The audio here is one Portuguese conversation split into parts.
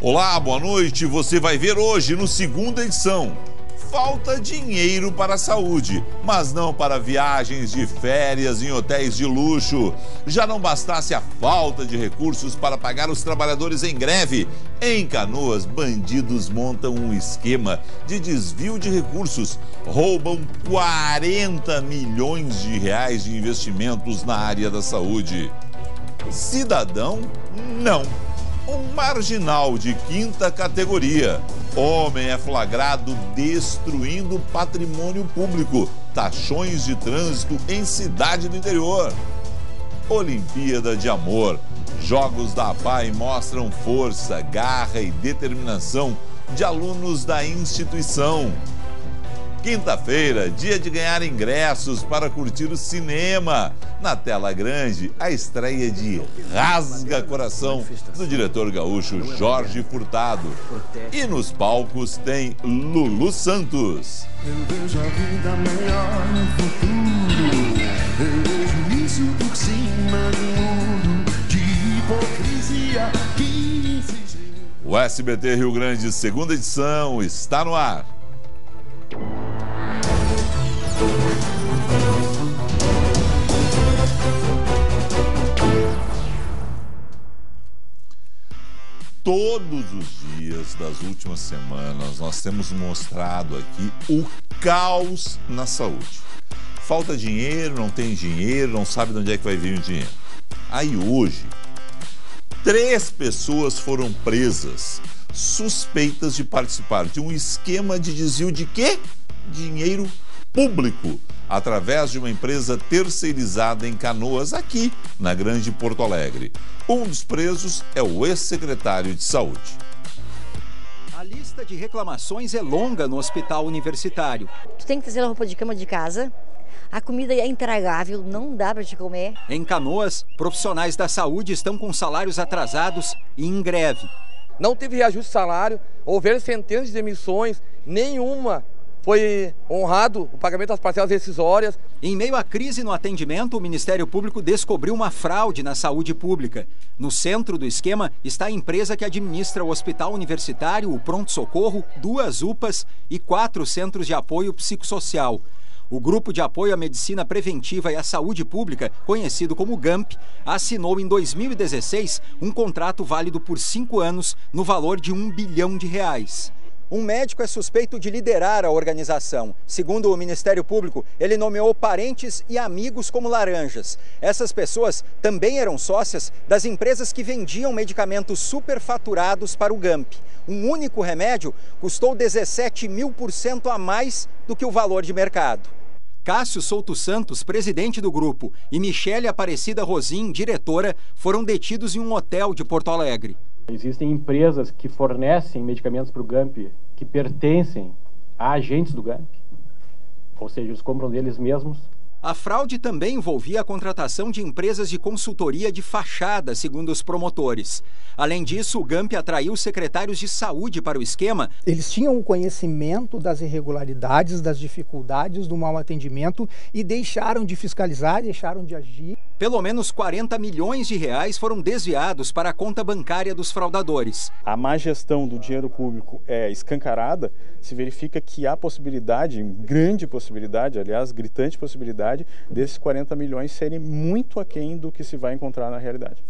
Olá, boa noite. Você vai ver hoje no segunda edição. Falta dinheiro para a saúde, mas não para viagens de férias em hotéis de luxo. Já não bastasse a falta de recursos para pagar os trabalhadores em greve, em Canoas, bandidos montam um esquema de desvio de recursos. Roubam 40 milhões de reais de investimentos na área da saúde. Cidadão, não. Um marginal de quinta categoria. Homem é flagrado destruindo patrimônio público. Taxões de trânsito em cidade do interior. Olimpíada de Amor. Jogos da APAE mostram força, garra e determinação de alunos da instituição. Quinta-feira, dia de ganhar ingressos para curtir o cinema. Na tela grande, a estreia de Rasga Coração, do diretor gaúcho Jorge Furtado. E nos palcos tem Lulu Santos. Eu vejo a vida melhor no futuro. Eu vejo isso por cima do muro de hipocrisia que existe. O SBT Rio Grande, segunda edição, está no ar. Todos os dias das últimas semanas nós temos mostrado aqui o caos na saúde. Falta dinheiro, não tem dinheiro, não sabe de onde é que vai vir o dinheiro. Aí hoje, 3 pessoas foram presas, suspeitas de participar de um esquema de desvio de quê? Dinheiro público, através de uma empresa terceirizada em Canoas, aqui na Grande Porto Alegre. Um dos presos é o ex-secretário de Saúde. A lista de reclamações é longa no hospital universitário. Tu tem que trazer a roupa de cama de casa, a comida é intragável, não dá para te comer. Em Canoas, profissionais da saúde estão com salários atrasados e em greve. Não teve reajuste de salário, houveram centenas de demissões, nenhuma foi honrado o pagamento das parcelas rescisórias. Em meio à crise no atendimento, o Ministério Público descobriu uma fraude na saúde pública. No centro do esquema está a empresa que administra o hospital universitário, o pronto-socorro, 2 UPAs e 4 centros de apoio psicossocial. O Grupo de Apoio à Medicina Preventiva e à Saúde Pública, conhecido como GAMP, assinou em 2016 um contrato válido por 5 anos no valor de R$1 bilhão. Um médico é suspeito de liderar a organização. Segundo o Ministério Público, ele nomeou parentes e amigos como laranjas. Essas pessoas também eram sócias das empresas que vendiam medicamentos superfaturados para o GAMP. Um único remédio custou 17.000% a mais do que o valor de mercado. Cássio Souto Santos, presidente do grupo, e Michele Aparecida Rosim, diretora, foram detidos em um hotel de Porto Alegre. Existem empresas que fornecem medicamentos para o GAMP que pertencem a agentes do GAMP, ou seja, eles compram deles mesmos. A fraude também envolvia a contratação de empresas de consultoria de fachada, segundo os promotores. Além disso, o GAMP atraiu secretários de saúde para o esquema. Eles tinham o conhecimento das irregularidades, das dificuldades do mau atendimento e deixaram de fiscalizar, deixaram de agir. Pelo menos 40 milhões de reais foram desviados para a conta bancária dos fraudadores. A má gestão do dinheiro público é escancarada, se verifica que há possibilidade, grande possibilidade, aliás, gritante possibilidade, desses 40 milhões serem muito aquém do que se vai encontrar na realidade.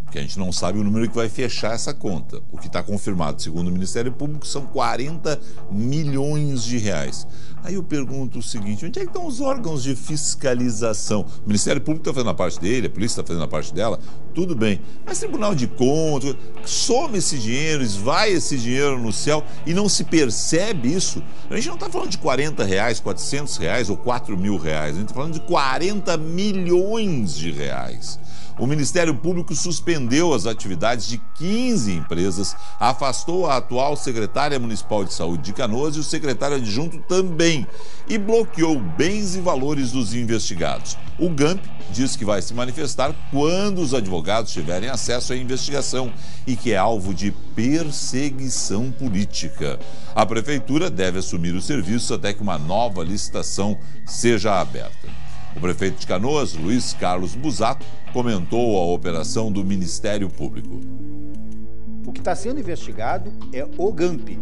Porque a gente não sabe o número que vai fechar essa conta. O que está confirmado, segundo o Ministério Público, são 40 milhões de reais. Aí eu pergunto o seguinte, onde é que estão os órgãos de fiscalização? O Ministério Público está fazendo a parte dele, a polícia está fazendo a parte dela, tudo bem. Mas Tribunal de Contas, soma esse dinheiro, esvai esse dinheiro no céu e não se percebe isso. A gente não está falando de 40 reais, 400 reais ou 4 mil reais, a gente está falando de 40 milhões de reais. O Ministério Público suspendeu as atividades de 15 empresas, afastou a atual secretária municipal de saúde de Canoas e o secretário adjunto também, e bloqueou bens e valores dos investigados. O GAMP diz que vai se manifestar quando os advogados tiverem acesso à investigação e que é alvo de perseguição política. A prefeitura deve assumir o serviço até que uma nova licitação seja aberta. O prefeito de Canoas, Luiz Carlos Busato, comentou a operação do Ministério Público. O que está sendo investigado é o GAMP.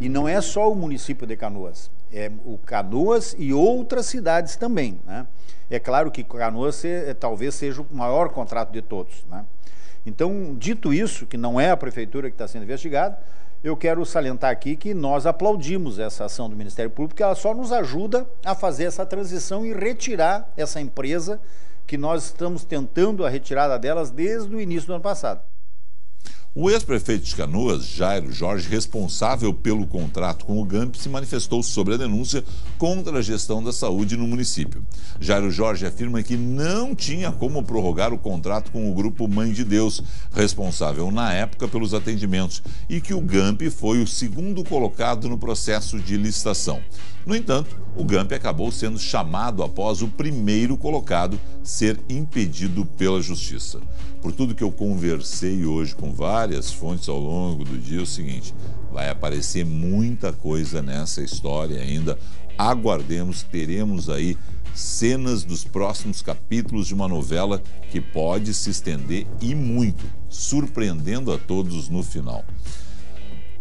E não é só o município de Canoas, é o Canoas e outras cidades também, né? É claro que Canoas talvez seja o maior contrato de todos, né? Então, dito isso, que não é a prefeitura que está sendo investigada, eu quero salientar aqui que nós aplaudimos essa ação do Ministério Público, porque ela só nos ajuda a fazer essa transição e retirar essa empresa que nós estamos tentando a retirada delas desde o início do ano passado. O ex-prefeito de Canoas, Jairo Jorge, responsável pelo contrato com o GAMP, se manifestou sobre a denúncia contra a gestão da saúde no município. Jairo Jorge afirma que não tinha como prorrogar o contrato com o grupo Mãe de Deus, responsável na época pelos atendimentos, e que o GAMP foi o segundo colocado no processo de licitação. No entanto, o GAMP acabou sendo chamado após o primeiro colocado ser impedido pela Justiça. Por tudo que eu conversei hoje com várias fontes ao longo do dia, é o seguinte: vai aparecer muita coisa nessa história ainda. Aguardemos, teremos aí cenas dos próximos capítulos de uma novela que pode se estender e muito, surpreendendo a todos no final.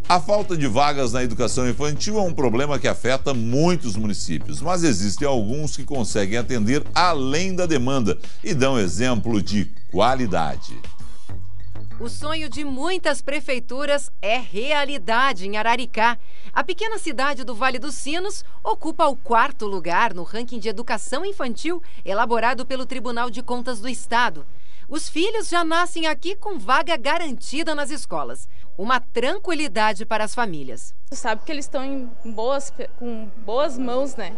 A falta de vagas na educação infantil é um problema que afeta muitos municípios, mas existem alguns que conseguem atender além da demanda e dão exemplo de qualidade. O sonho de muitas prefeituras é realidade em Araricá. A pequena cidade do Vale dos Sinos ocupa o 4º lugar no ranking de educação infantil elaborado pelo Tribunal de Contas do Estado. Os filhos já nascem aqui com vaga garantida nas escolas. Uma tranquilidade para as famílias. Sabe que eles estão com boas mãos, né?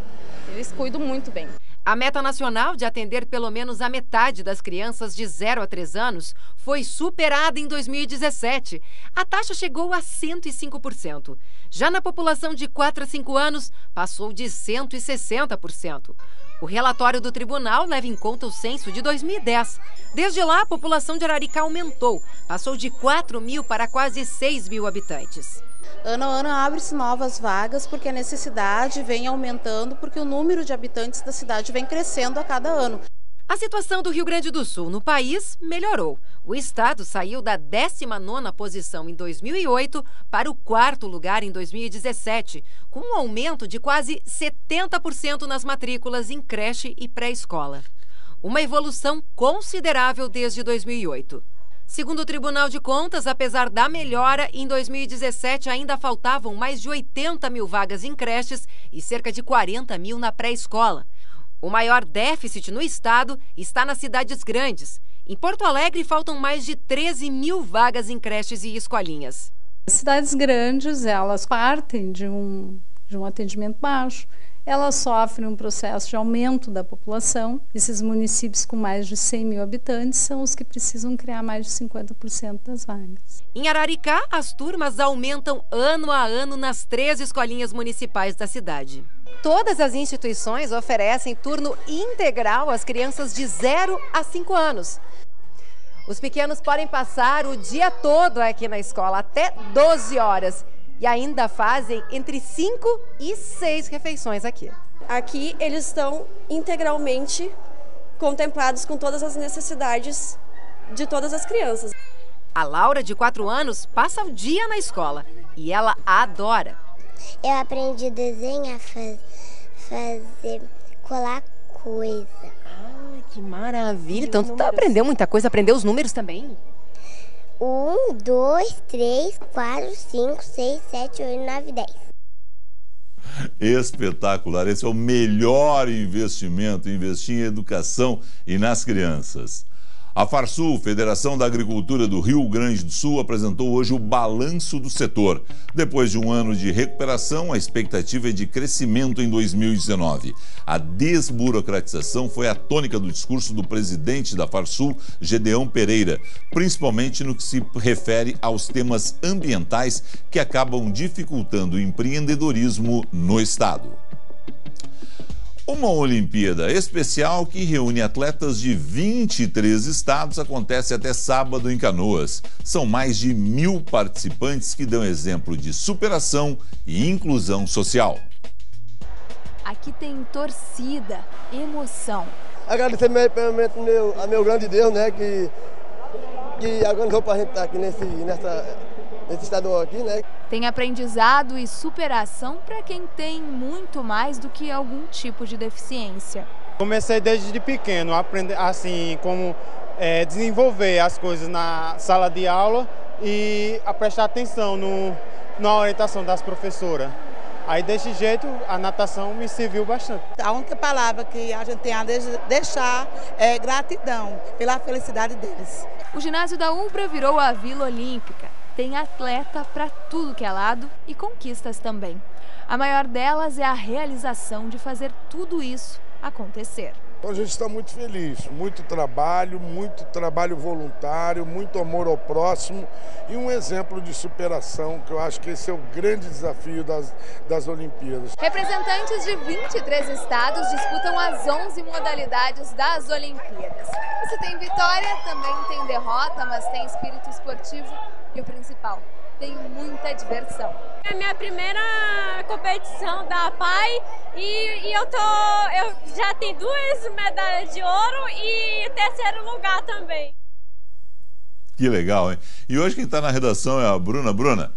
Eles cuidam muito bem. A meta nacional de atender pelo menos a metade das crianças de 0 a 3 anos foi superada em 2017. A taxa chegou a 105%. Já na população de 4 a 5 anos, passou de 160%. O relatório do tribunal leva em conta o censo de 2010. Desde lá, a população de Araricá aumentou. Passou de 4 mil para quase 6 mil habitantes. Ano a ano abre-se novas vagas porque a necessidade vem aumentando, porque o número de habitantes da cidade vem crescendo a cada ano. A situação do Rio Grande do Sul no país melhorou. O estado saiu da 19ª posição em 2008 para o 4º lugar em 2017, com um aumento de quase 70% nas matrículas em creche e pré-escola. Uma evolução considerável desde 2008. Segundo o Tribunal de Contas, apesar da melhora, em 2017 ainda faltavam mais de 80 mil vagas em creches e cerca de 40 mil na pré-escola. O maior déficit no estado está nas cidades grandes. Em Porto Alegre, faltam mais de 13 mil vagas em creches e escolinhas. As cidades grandes, elas partem de um atendimento baixo. Elas sofrem um processo de aumento da população. Esses municípios com mais de 100 mil habitantes são os que precisam criar mais de 50% das vagas. Em Araricá, as turmas aumentam ano a ano nas 3 escolinhas municipais da cidade. Todas as instituições oferecem turno integral às crianças de 0 a 5 anos. Os pequenos podem passar o dia todo aqui na escola, até 12 horas. E ainda fazem entre 5 e 6 refeições aqui. Aqui eles estão integralmente contemplados com todas as necessidades de todas as crianças. A Laura, de 4 anos, passa o dia na escola e ela adora. Eu aprendi a desenhar, fazer, colar coisa. Ah, que maravilha! Então tu aprendeu muita coisa, aprendeu os números também? 1, 2, 3, 4, 5, 6, 7, 8, 9, 10. Espetacular! Esse é o melhor investimento, investir em educação e nas crianças. A Farsul, Federação da Agricultura do Rio Grande do Sul, apresentou hoje o balanço do setor. Depois de um ano de recuperação, a expectativa é de crescimento em 2019. A desburocratização foi a tônica do discurso do presidente da Farsul, Gedeão Pereira, principalmente no que se refere aos temas ambientais que acabam dificultando o empreendedorismo no estado. Uma Olimpíada especial que reúne atletas de 23 estados acontece até sábado em Canoas. São mais de 1.000 participantes que dão exemplo de superação e inclusão social. Aqui tem torcida, emoção. Agradecer a meu grande Deus, né, que organizou para a gente estar aqui nesse estadual aqui, né? Tem aprendizado e superação para quem tem muito mais do que algum tipo de deficiência. Comecei desde pequeno, aprender assim como desenvolver as coisas na sala de aula e a prestar atenção na orientação das professoras. Aí desse jeito a natação me serviu bastante. A única palavra que a gente tem a deixar é gratidão pela felicidade deles. O ginásio da Umbra virou a Vila Olímpica. Tem atleta para tudo que é lado e conquistas também. A maior delas é a realização de fazer tudo isso acontecer. Então a gente está muito feliz, muito trabalho voluntário, muito amor ao próximo e um exemplo de superação, que eu acho que esse é o grande desafio das Olimpíadas. Representantes de 23 estados disputam as 11 modalidades das Olimpíadas. E se tem vitória, também tem derrota, mas tem espírito esportivo e o principal, tem muita diversão. É a minha primeira competição da PAI e eu já tenho 2 medalhas de ouro e 3º lugar também. Que legal, hein? E hoje quem está na redação é a Bruna. Bruna,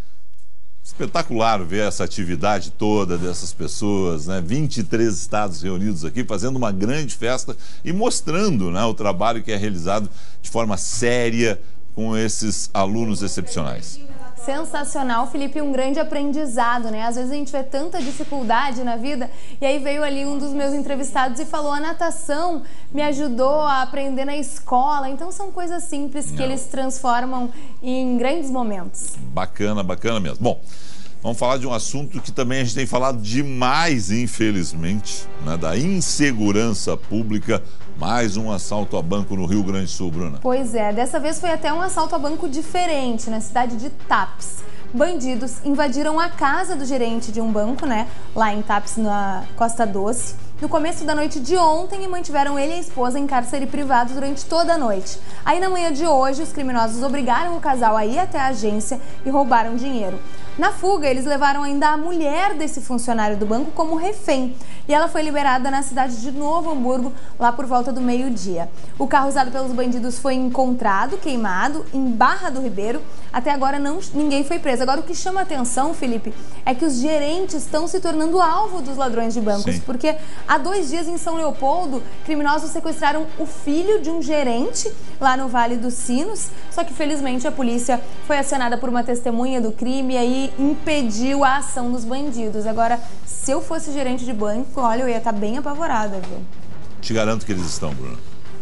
espetacular ver essa atividade toda dessas pessoas, né? 23 estados reunidos aqui, fazendo uma grande festa e mostrando, né, o trabalho que é realizado de forma séria com esses alunos excepcionais. Sensacional, Felipe, um grande aprendizado, né? Às vezes a gente vê tanta dificuldade na vida e aí veio ali um dos meus entrevistados e falou: a natação me ajudou a aprender na escola. Então são coisas simples que eles transformam em grandes momentos. Bacana, bacana mesmo. Bom, vamos falar de um assunto que também a gente tem falado demais, infelizmente, né? Da insegurança pública. Mais um assalto a banco no Rio Grande do Sul, Bruna. Pois é, dessa vez foi até um assalto a banco diferente, na cidade de Tapes. Bandidos invadiram a casa do gerente de um banco, né, lá em Tapes, na Costa Doce, no começo da noite de ontem e mantiveram ele e a esposa em cárcere privado durante toda a noite. Aí na manhã de hoje, os criminosos obrigaram o casal a ir até a agência e roubaram dinheiro. Na fuga, eles levaram ainda a mulher desse funcionário do banco como refém e ela foi liberada na cidade de Novo Hamburgo, lá por volta do meio-dia. O carro usado pelos bandidos foi encontrado, queimado, em Barra do Ribeiro. Até agora ninguém foi preso. Agora o que chama a atenção, Felipe, é que os gerentes estão se tornando alvo dos ladrões de bancos. Sim. Porque há 2 dias em São Leopoldo, criminosos sequestraram o filho de um gerente lá no Vale dos Sinos. Só que felizmente a polícia foi acionada por uma testemunha do crime e aí impediu a ação dos bandidos. Agora, se eu fosse gerente de banco, olha, eu ia estar bem apavorada, viu? Te garanto que eles estão, Bruno.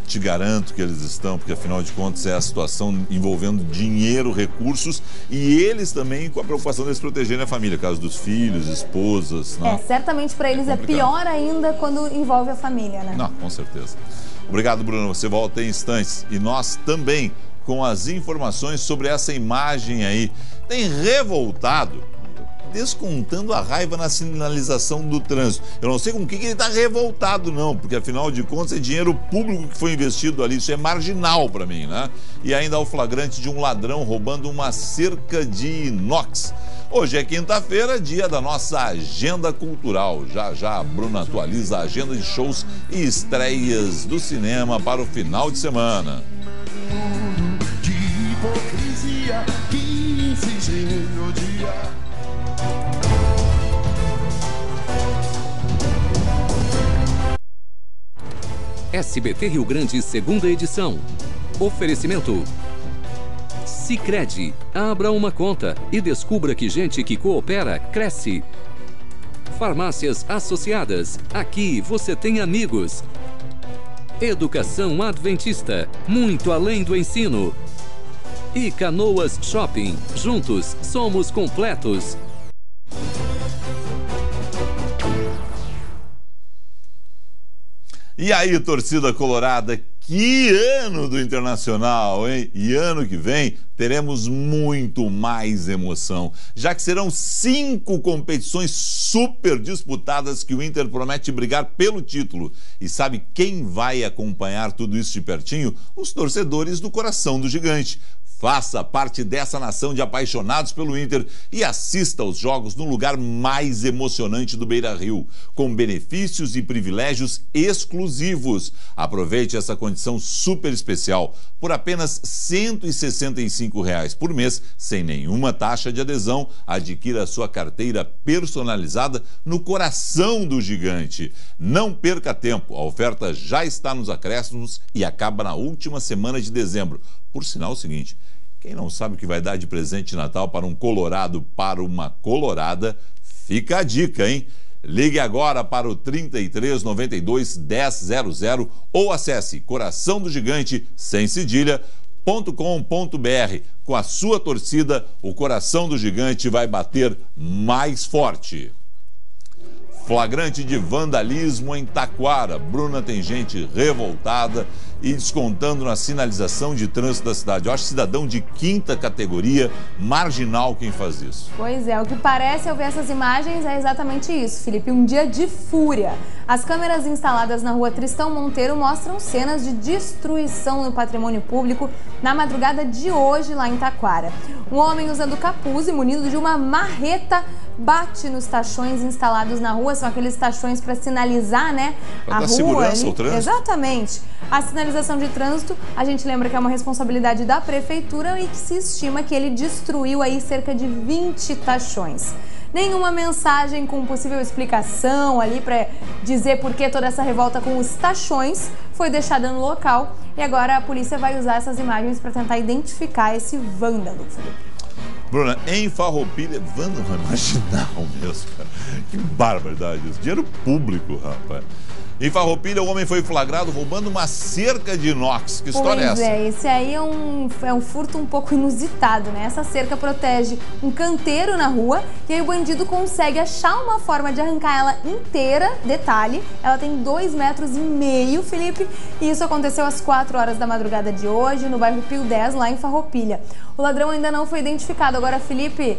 Te garanto que eles estão, porque afinal de contas é a situação envolvendo dinheiro, recursos e eles também com a preocupação de se protegerem a família, caso dos filhos, esposas. Não? Certamente para eles é pior ainda quando envolve a família, né? Não, com certeza. Obrigado, Bruno. Você volta em instantes. E nós também com as informações sobre essa imagem aí. Tem revoltado, descontando a raiva na sinalização do trânsito. Eu não sei com o que ele está revoltado, não, porque afinal de contas é dinheiro público que foi investido ali, isso é marginal para mim, né? E ainda há o flagrante de um ladrão roubando uma cerca de inox. Hoje é quinta-feira, dia da nossa agenda cultural. Já já a Bruna atualiza a agenda de shows e estreias do cinema para o final de semana. De hipocrisia que insiste em odiar. SBT Rio Grande, segunda edição. Oferecimento Sicredi. Abra uma conta e descubra que gente que coopera, cresce. Farmácias Associadas. Aqui você tem amigos. Educação Adventista. Muito além do ensino. E Canoas Shopping. Juntos somos completos. E aí, torcida colorada, que ano do Internacional, hein? E ano que vem teremos muito mais emoção, já que serão 5 competições super disputadas que o Inter promete brigar pelo título. E sabe quem vai acompanhar tudo isso de pertinho? Os torcedores do coração do gigante. Faça parte dessa nação de apaixonados pelo Inter e assista aos jogos no lugar mais emocionante do Beira-Rio, com benefícios e privilégios exclusivos. Aproveite essa condição super especial por apenas R$ 165 por mês, sem nenhuma taxa de adesão. Adquira a sua carteira personalizada no coração do gigante. Não perca tempo, a oferta já está nos acréscimos e acaba na última semana de dezembro. Por sinal, é o seguinte: quem não sabe o que vai dar de presente de Natal para um colorado, para uma colorada, fica a dica, hein? Ligue agora para o 33 92 1000 ou acesse coraçãodogigante, sem cedilha.com.br. Com a sua torcida, o coração do gigante vai bater mais forte. Flagrante de vandalismo em Taquara. Bruna, tem gente revoltada e descontando na sinalização de trânsito da cidade. Eu acho cidadão de quinta categoria, marginal quem faz isso. Pois é, o que parece ao ver essas imagens é exatamente isso, Felipe, um dia de fúria. As câmeras instaladas na rua Tristão Monteiro mostram cenas de destruição no patrimônio público na madrugada de hoje lá em Taquara. Um homem usando capuz e munido de uma marreta bate nos tachões instalados na rua. São aqueles tachões para sinalizar, né, a rua. Segurança ao trânsito. Exatamente. A sinalização de trânsito, a gente lembra que é uma responsabilidade da prefeitura e que se estima que ele destruiu aí cerca de 20 tachões. Nenhuma mensagem com possível explicação ali para dizer por que toda essa revolta com os tachões foi deixada no local. E agora a polícia vai usar essas imagens para tentar identificar esse vândalo, Felipe. Bruna, em Farroupilha, vândalo marginal mesmo, cara. Que barbaridade isso. Dinheiro público, rapaz. Em Farroupilha, o homem foi flagrado roubando uma cerca de inox. Que história é essa? Pois é, esse aí é um furto um pouco inusitado, né? Essa cerca protege um canteiro na rua e aí o bandido consegue achar uma forma de arrancar ela inteira. Detalhe, ela tem 2,5 metros, Felipe, e isso aconteceu às 4 horas da madrugada de hoje, no bairro Pio 10, lá em Farroupilha. O ladrão ainda não foi identificado. Agora, Felipe,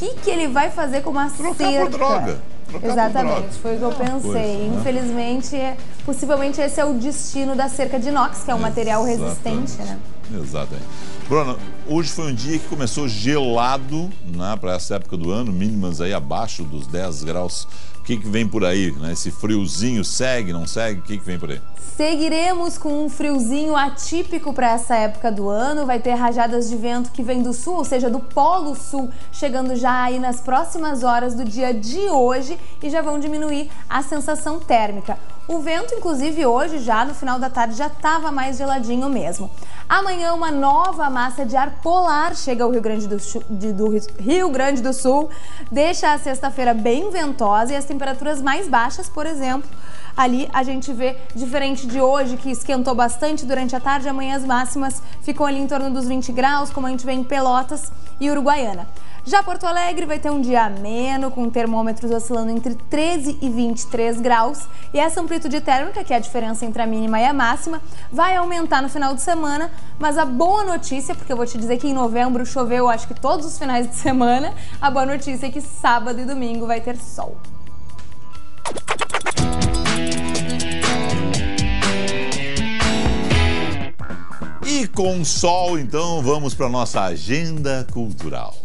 o que ele vai fazer com uma cerca? Trocar por droga. Exatamente, foi o que eu pensei. Infelizmente, possivelmente esse é o destino da cerca de inox, que é um material resistente, né? Exatamente. Bruna, hoje foi um dia que começou gelado, né, para essa época do ano, mínimas aí abaixo dos 10 graus. O que vem por aí, né? Esse friozinho segue, não segue? O que vem por aí? Seguiremos com um friozinho atípico para essa época do ano. Vai ter rajadas de vento que vem do sul, ou seja, do Polo Sul, chegando já aí nas próximas horas do dia de hoje e já vão diminuir a sensação térmica. O vento, inclusive, hoje, já no final da tarde, já estava mais geladinho mesmo. Amanhã, uma nova massa de ar polar chega ao Rio Grande do Sul, deixa a sexta-feira bem ventosa e as temperaturas mais baixas, por exemplo, ali a gente vê, diferente de hoje, que esquentou bastante durante a tarde, amanhã as máximas ficam ali em torno dos 20 graus, como a gente vê em Pelotas e Uruguaiana. Já Porto Alegre vai ter um dia ameno, com termômetros oscilando entre 13 e 23 graus. E essa amplitude térmica, que é a diferença entre a mínima e a máxima, vai aumentar no final de semana. Mas a boa notícia, porque eu vou te dizer que em novembro choveu, acho que todos os finais de semana, a boa notícia é que sábado e domingo vai ter sol. E com sol, então, vamos para a nossa agenda cultural.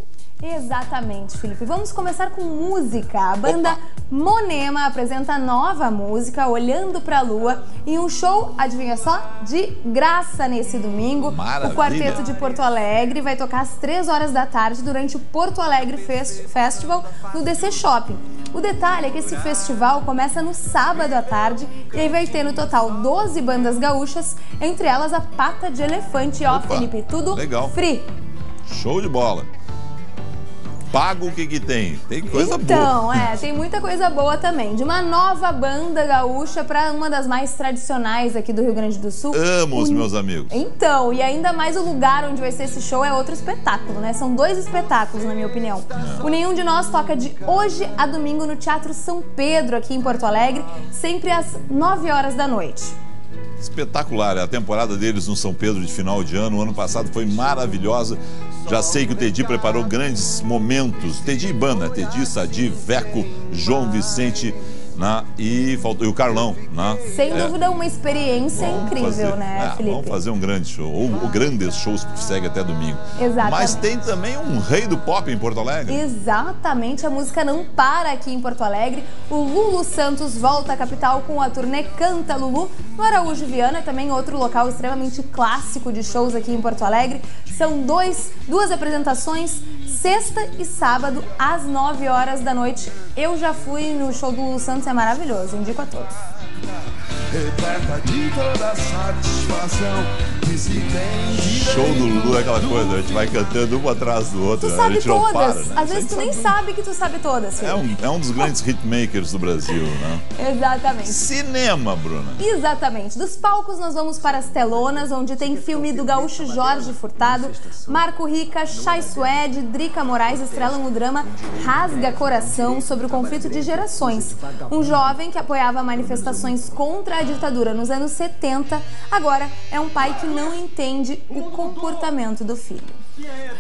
Exatamente, Felipe. Vamos começar com música. A banda Monema apresenta nova música, Olhando pra Lua, em um show, adivinha só, de graça nesse domingo. Maravilha. O Quarteto de Porto Alegre vai tocar às 3 horas da tarde durante o Porto Alegre Festival no DC Shopping. O detalhe é que esse festival começa no sábado à tarde e aí vai ter no total 12 bandas gaúchas, entre elas a Pata de Elefante. Ó, Felipe, tudo legal. Free. Show de bola. Pago o que tem? Tem coisa boa. Então, tem muita coisa boa também. De uma nova banda gaúcha para uma das mais tradicionais aqui do Rio Grande do Sul. Amo os meus amigos. Então, e ainda mais o lugar onde vai ser esse show é outro espetáculo, né? São 2 espetáculos, na minha opinião. O Nenhum de Nós toca de hoje a domingo no Teatro São Pedro, aqui em Porto Alegre, sempre às 9 horas da noite. Espetacular, a temporada deles no São Pedro de final de ano. O ano passado foi maravilhosa. Já sei que o Tedi preparou grandes momentos. Tedi e banda, Tedi, Sadi, Veco, João Vicente. né? E o Carlão, né? Sem dúvida, uma experiência incrível, né, Felipe? Vamos fazer um grande show, ou grandes shows que segue até domingo. Exatamente. Mas tem também um rei do pop em Porto Alegre. Exatamente, a música não para aqui em Porto Alegre. O Lulu Santos volta à capital com a turnê Canta Lulu. No Araújo Viana, também outro local extremamente clássico de shows aqui em Porto Alegre. São duas apresentações, sexta e sábado, às 9 horas da noite. Eu já fui no show do Lulu Santos, é maravilhoso, indico a todos. Repleta de toda satisfação que se tem. Show do Lulu é aquela coisa, a gente vai cantando um atrás do outro. Tu sabe a gente todas, não para, né? Às vezes tu nem sabe que tu sabe todas. É um dos grandes hitmakers do Brasil, né? Exatamente. Cinema, Bruna. Exatamente. Dos palcos nós vamos para as telonas, onde tem filme do gaúcho Jorge Furtado, Marco Rica, Chay Suede, Drica Moraes estrelam o drama Rasga Coração, sobre o conflito de gerações. Um jovem que apoiava manifestações contra a ditadura nos anos 70, agora é um pai que não entende o comportamento do filho.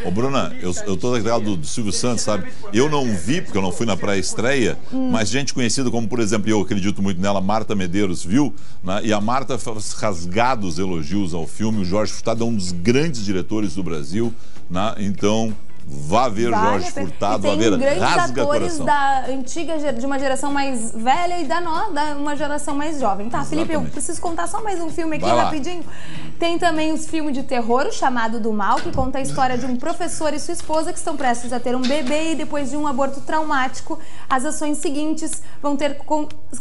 Ô Bruna, eu tô daquela do Silvio Santos, sabe? Eu não vi, porque eu não fui na pré-estreia, mas gente conhecida como, por exemplo, eu acredito muito nela, Marta Medeiros, viu? Né? E a Marta faz rasgados elogios ao filme. O Jorge Furtado é um dos grandes diretores do Brasil, né? Então vá ver Jorge Furtado, vá ver Rasga Coração. Da antiga, de uma geração mais velha e da uma geração mais jovem. Tá, Felipe, eu preciso contar só mais um filme aqui rapidinho. Tem também os filmes de terror, O Chamado do Mal, que conta a história de um professor e sua esposa que estão prestes a ter um bebê e depois de um aborto traumático, as ações seguintes vão ter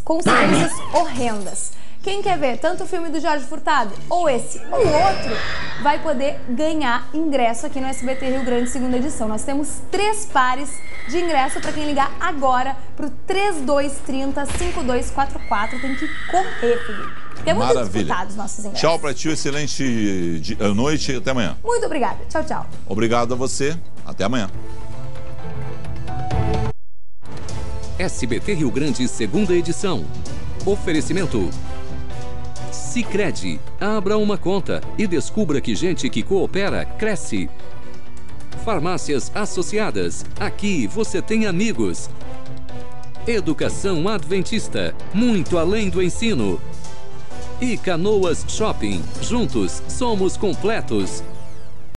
consequências horrendas. Quem quer ver tanto o filme do Jorge Furtado ou esse ou outro, vai poder ganhar ingresso aqui no SBT Rio Grande, segunda edição. Nós temos 3 pares de ingresso para quem ligar agora pro 3230-5244. Tem que correr, Felipe. Temos muito disputados nossos ingressos. Tchau pra ti, excelente noite e até amanhã. Muito obrigada. Tchau, tchau. Obrigado a você. Até amanhã. SBT Rio Grande, segunda edição. Oferecimento Sicredi, abra uma conta e descubra que gente que coopera, cresce. Farmácias Associadas, aqui você tem amigos. Educação Adventista, muito além do ensino. E Canoas Shopping, juntos somos completos.